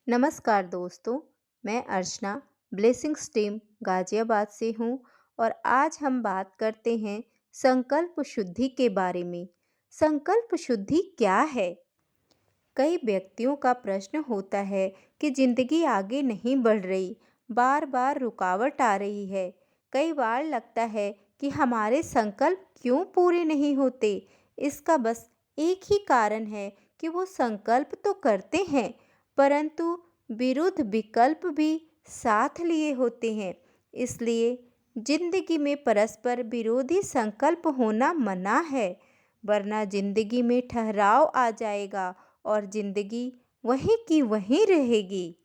नमस्कार दोस्तों। मैं अर्चना ब्लेसिंग्स टीम गाजियाबाद से हूँ और आज हम बात करते हैं संकल्प शुद्धि के बारे में। संकल्प शुद्धि क्या है? कई व्यक्तियों का प्रश्न होता है कि जिंदगी आगे नहीं बढ़ रही, बार बार रुकावट आ रही है। कई बार लगता है कि हमारे संकल्प क्यों पूरे नहीं होते। इसका बस एक ही कारण है कि वो संकल्प तो करते हैं, परंतु विरुद्ध विकल्प भी साथ लिए होते हैं। इसलिए जिंदगी में परस्पर विरोधी संकल्प होना मना है, वरना जिंदगी में ठहराव आ जाएगा और जिंदगी वहीं की वहीं रहेगी।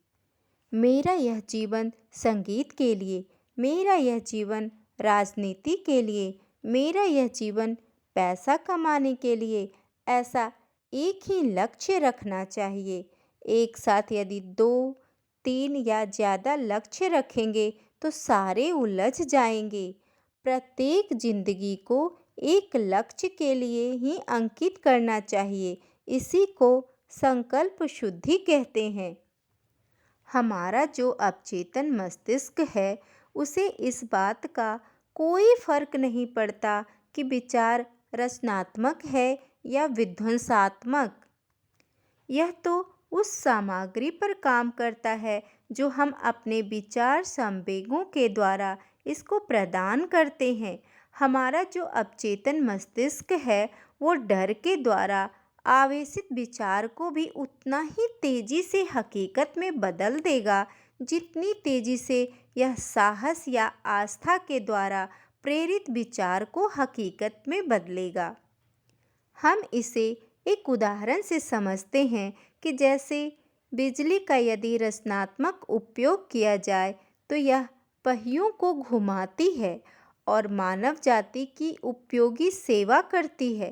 मेरा यह जीवन संगीत के लिए, मेरा यह जीवन राजनीति के लिए, मेरा यह जीवन पैसा कमाने के लिए, ऐसा एक ही लक्ष्य रखना चाहिए। एक साथ यदि 2, 3 या ज़्यादा लक्ष्य रखेंगे तो सारे उलझ जाएंगे। प्रत्येक जिंदगी को एक लक्ष्य के लिए ही अंकित करना चाहिए। इसी को संकल्प शुद्धि कहते हैं। हमारा जो अवचेतन मस्तिष्क है, उसे इस बात का कोई फर्क नहीं पड़ता कि विचार रचनात्मक है या विध्वंसात्मक। यह तो उस सामग्री पर काम करता है जो हम अपने विचार संवेगों के द्वारा इसको प्रदान करते हैं। हमारा जो अवचेतन मस्तिष्क है, वो डर के द्वारा आवेशित विचार को भी उतना ही तेजी से हकीकत में बदल देगा जितनी तेजी से यह साहस या आस्था के द्वारा प्रेरित विचार को हकीकत में बदलेगा। हम इसे एक उदाहरण से समझते हैं कि जैसे बिजली का यदि रचनात्मक उपयोग किया जाए तो यह पहियों को घुमाती है और मानव जाति की उपयोगी सेवा करती है,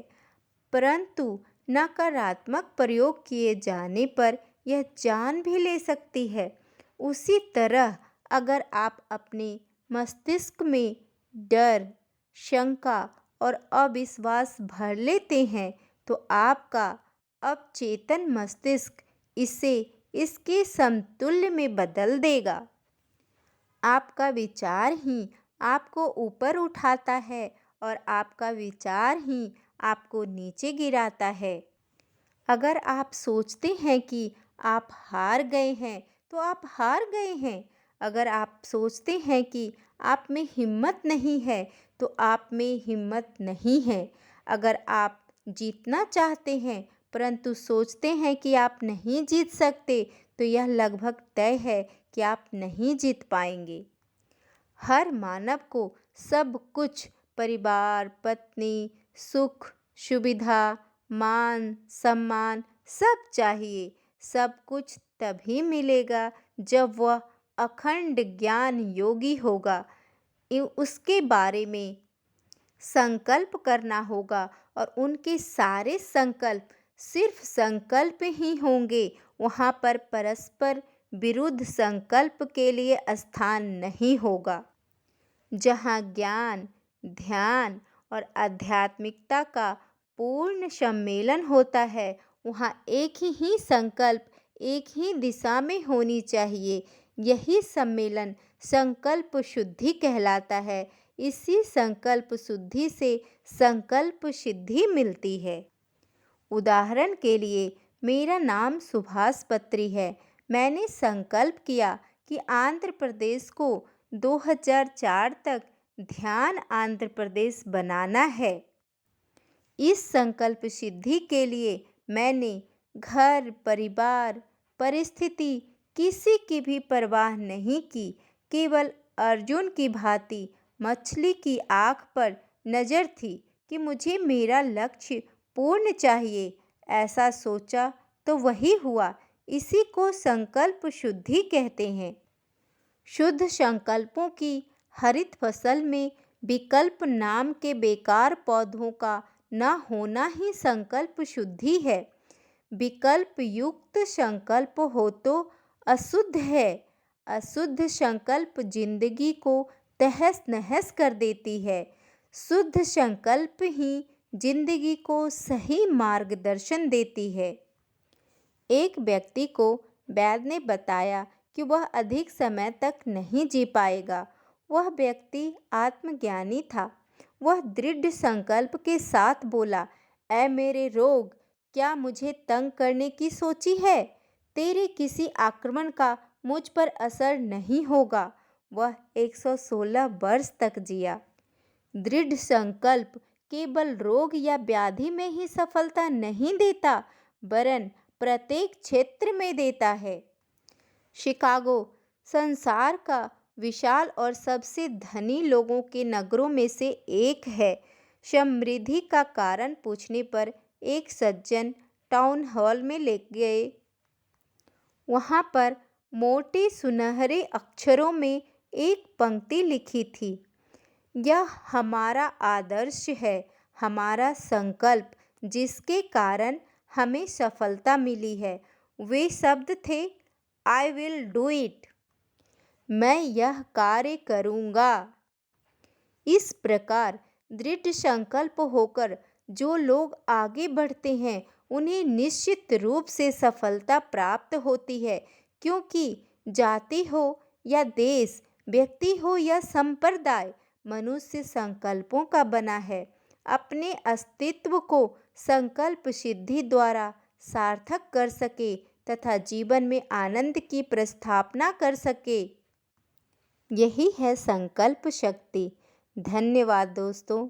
परंतु नकारात्मक प्रयोग किए जाने पर यह जान भी ले सकती है। उसी तरह अगर आप अपने मस्तिष्क में डर, शंका और अविश्वास भर लेते हैं तो आपका अवचेतन मस्तिष्क इसे इसके समतुल्य में बदल देगा। आपका विचार ही आपको ऊपर उठाता है और आपका विचार ही आपको नीचे गिराता है। अगर आप सोचते हैं कि आप हार गए हैं तो आप हार गए हैं। अगर आप सोचते हैं कि आप में हिम्मत नहीं है तो आप में हिम्मत नहीं है। अगर आप जीतना चाहते हैं परंतु सोचते हैं कि आप नहीं जीत सकते तो यह लगभग तय है कि आप नहीं जीत पाएंगे। हर मानव को सब कुछ, परिवार, पत्नी, सुख, सुविधा, मान, सम्मान सब चाहिए। सब कुछ तभी मिलेगा जब वह अखंड ज्ञान योगी होगा। उसके बारे में संकल्प करना होगा और उनके सारे संकल्प सिर्फ संकल्प ही होंगे। वहाँ पर परस्पर विरुद्ध संकल्प के लिए स्थान नहीं होगा। जहाँ ज्ञान, ध्यान और आध्यात्मिकता का पूर्ण सम्मेलन होता है, वहाँ एक ही संकल्प एक ही दिशा में होनी चाहिए। यही सम्मेलन संकल्प शुद्धि कहलाता है। इसी संकल्प शुद्धि से संकल्प सिद्धि मिलती है। उदाहरण के लिए मेरा नाम सुभाष पत्री है। मैंने संकल्प किया कि आंध्र प्रदेश को 2004 तक ध्यान आंध्र प्रदेश बनाना है। इस संकल्प सिद्धि के लिए मैंने घर, परिवार, परिस्थिति किसी की भी परवाह नहीं की। केवल अर्जुन की भांति मछली की आँख पर नज़र थी कि मुझे मेरा लक्ष्य पूर्ण चाहिए। ऐसा सोचा तो वही हुआ। इसी को संकल्प शुद्धि कहते हैं। शुद्ध संकल्पों की हरित फसल में विकल्प नाम के बेकार पौधों का न होना ही संकल्प शुद्धि है। विकल्प युक्त संकल्प हो तो अशुद्ध है। अशुद्ध संकल्प जिंदगी को तहस नहस कर देती है। शुद्ध संकल्प ही जिंदगी को सही मार्गदर्शन देती है। एक व्यक्ति को वैद्य ने बताया कि वह अधिक समय तक नहीं जी पाएगा। वह व्यक्ति आत्मज्ञानी था। वह दृढ़ संकल्प के साथ बोला, ऐ मेरे रोग, क्या मुझे तंग करने की सोची है? तेरे किसी आक्रमण का मुझ पर असर नहीं होगा। वह 116 वर्ष तक जिया। दृढ़ संकल्प केवल रोग या व्याधि में ही सफलता नहीं देता, वरन प्रत्येक क्षेत्र में देता है। शिकागो संसार का विशाल और सबसे धनी लोगों के नगरों में से एक है। समृद्धि का कारण पूछने पर एक सज्जन टाउन हॉल में ले गए। वहां पर मोटे सुनहरे अक्षरों में एक पंक्ति लिखी थी, यह हमारा आदर्श है, हमारा संकल्प, जिसके कारण हमें सफलता मिली है। वे शब्द थे, आई विल डू इट। मैं यह कार्य करूँगा। इस प्रकार दृढ़ संकल्प होकर जो लोग आगे बढ़ते हैं, उन्हें निश्चित रूप से सफलता प्राप्त होती है, क्योंकि जाति हो या देश, व्यक्ति हो या संप्रदाय, मनुष्य संकल्पों का बना है। अपने अस्तित्व को संकल्प सिद्धि द्वारा सार्थक कर सके तथा जीवन में आनंद की प्रस्थापना कर सके, यही है संकल्प शक्ति। धन्यवाद दोस्तों।